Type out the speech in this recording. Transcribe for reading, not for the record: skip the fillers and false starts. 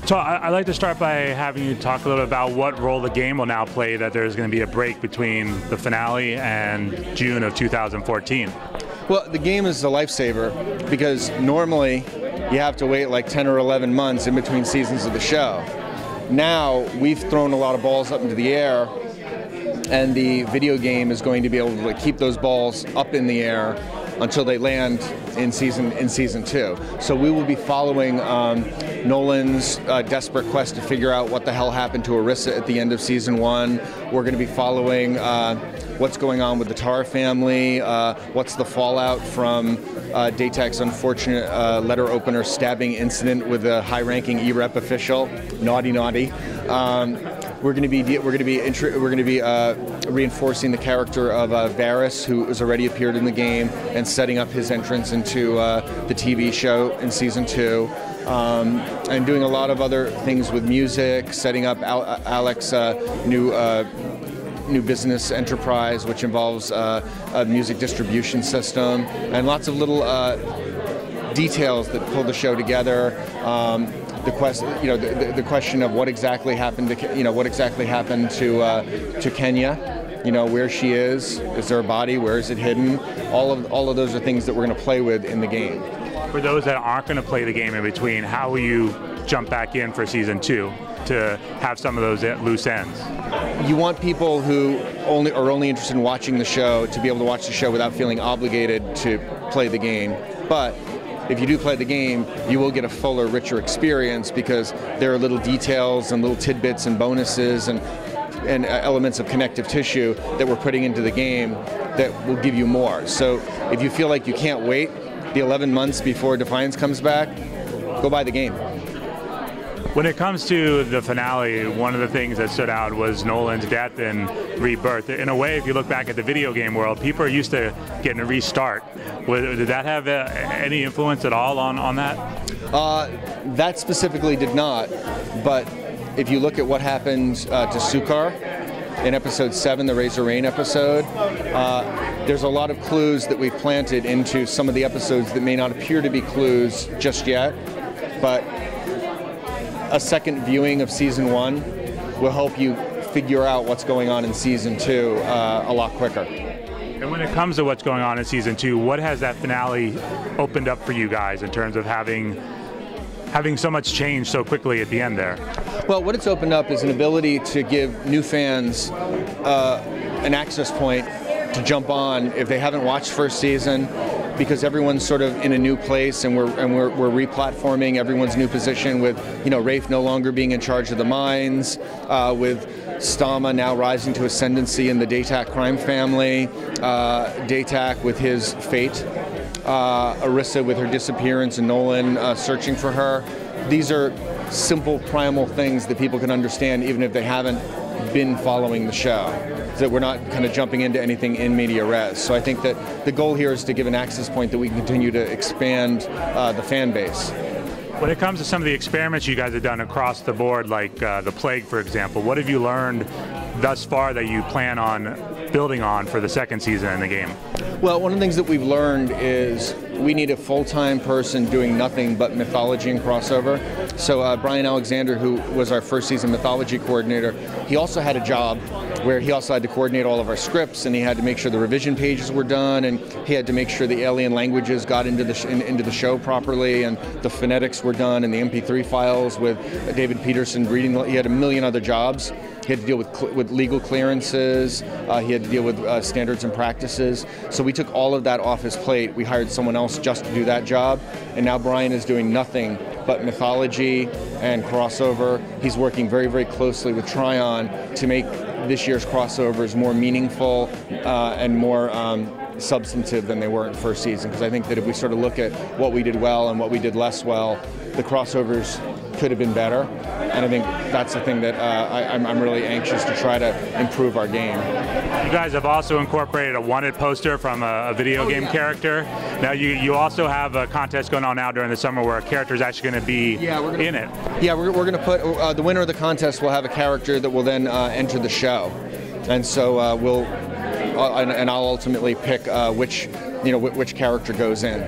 So I'd like to start by having you talk a little bit about what role the game will now play, that there's going to be a break between the finale and June of 2014. Well, the game is a lifesaver because normally you have to wait like 10 or 11 months in between seasons of the show. Now we've thrown a lot of balls up into the air, and the video game is going to be able to keep those balls up in the air until they land in season 2. So we will be following Nolan's desperate quest to figure out what the hell happened to Orissa at the end of season 1. We're going to be following what's going on with the Tar family, what's the fallout from Daytak's unfortunate letter opener stabbing incident with a high-ranking E-Rep official. Naughty. We're going to be reinforcing the character of Varys, who has already appeared in the game, and setting up his entrance into the TV show in season 2, and doing a lot of other things with music, setting up Alex's new business enterprise, which involves a music distribution system, and lots of little details that pull the show together. The question of what exactly happened to Kenya, where she is there a body, where is it hidden? All of those are things that we're going to play with in the game. For those that aren't going to play the game in between, how will you jump back in for season 2 to have some of those loose ends? You want people who are only interested in watching the show to be able to watch the show without feeling obligated to play the game. But if you do play the game, you will get a fuller, richer experience because there are little details and little tidbits and bonuses and elements of connective tissue that we're putting into the game that will give you more. So if you feel like you can't wait the 11 months before Defiance comes back, go buy the game. When it comes to the finale, one of the things that stood out was Nolan's death and rebirth. In a way, if you look back at the video game world, people are used to getting a restart. Did that have any influence at all on that? That specifically did not, but if you look at what happened to Sukar in episode 7, the Razor Rain episode, there's a lot of clues that we've planted into some of the episodes that may not appear to be clues just yet, but a second viewing of season 1 will help you figure out what's going on in season 2 a lot quicker. And when it comes to what's going on in season 2, what has that finale opened up for you guys in terms of having so much change so quickly at the end there? Well, what it's opened up is an ability to give new fans an access point to jump on if they haven't watched first season, because everyone's sort of in a new place, and we're replatforming everyone's new position with Rafe no longer being in charge of the mines, with Stama now rising to ascendancy in the Daytak crime family, Daytak with his fate, Orissa with her disappearance, and Nolan searching for her. These are simple primal things that people can understand even if they haven't been following the show, so that we're not kind of jumping into anything in media res. So I think that the goal here is to give an access point that we can continue to expand the fan base. When it comes to some of the experiments you guys have done across the board, like the Plague, for example, what have you learned thus far that you plan on building on for the second season in the game? Well, one of the things that we've learned is we need a full-time person doing nothing but mythology and crossover. So Brian Alexander, who was our first season mythology coordinator, he also had a job where he also had to coordinate all of our scripts, and he had to make sure the revision pages were done, and he had to make sure the alien languages got into the show properly, and the phonetics were done, and the MP3 files with David Peterson reading. He had a million other jobs. He had to deal with legal clearances. He had to deal with standards and practices. So we took all of that off his plate. We hired someone else just to do that job, and now Brian is doing nothing but mythology and crossover. He's working very, very closely with Tryon to make this year's crossovers more meaningful and more substantive than they were in first season. Because I think that if we sort of look at what we did well and what we did less well, the crossovers could have been better. And I think that's the thing that I'm really anxious to try to improve our game. You guys have also incorporated a wanted poster from a video game character. Now you also have a contest going on now during the summer where a character is actually going to be in it. Yeah, we're going to put the winner of the contest will have a character that will then enter the show, and so and I'll ultimately pick which character goes in.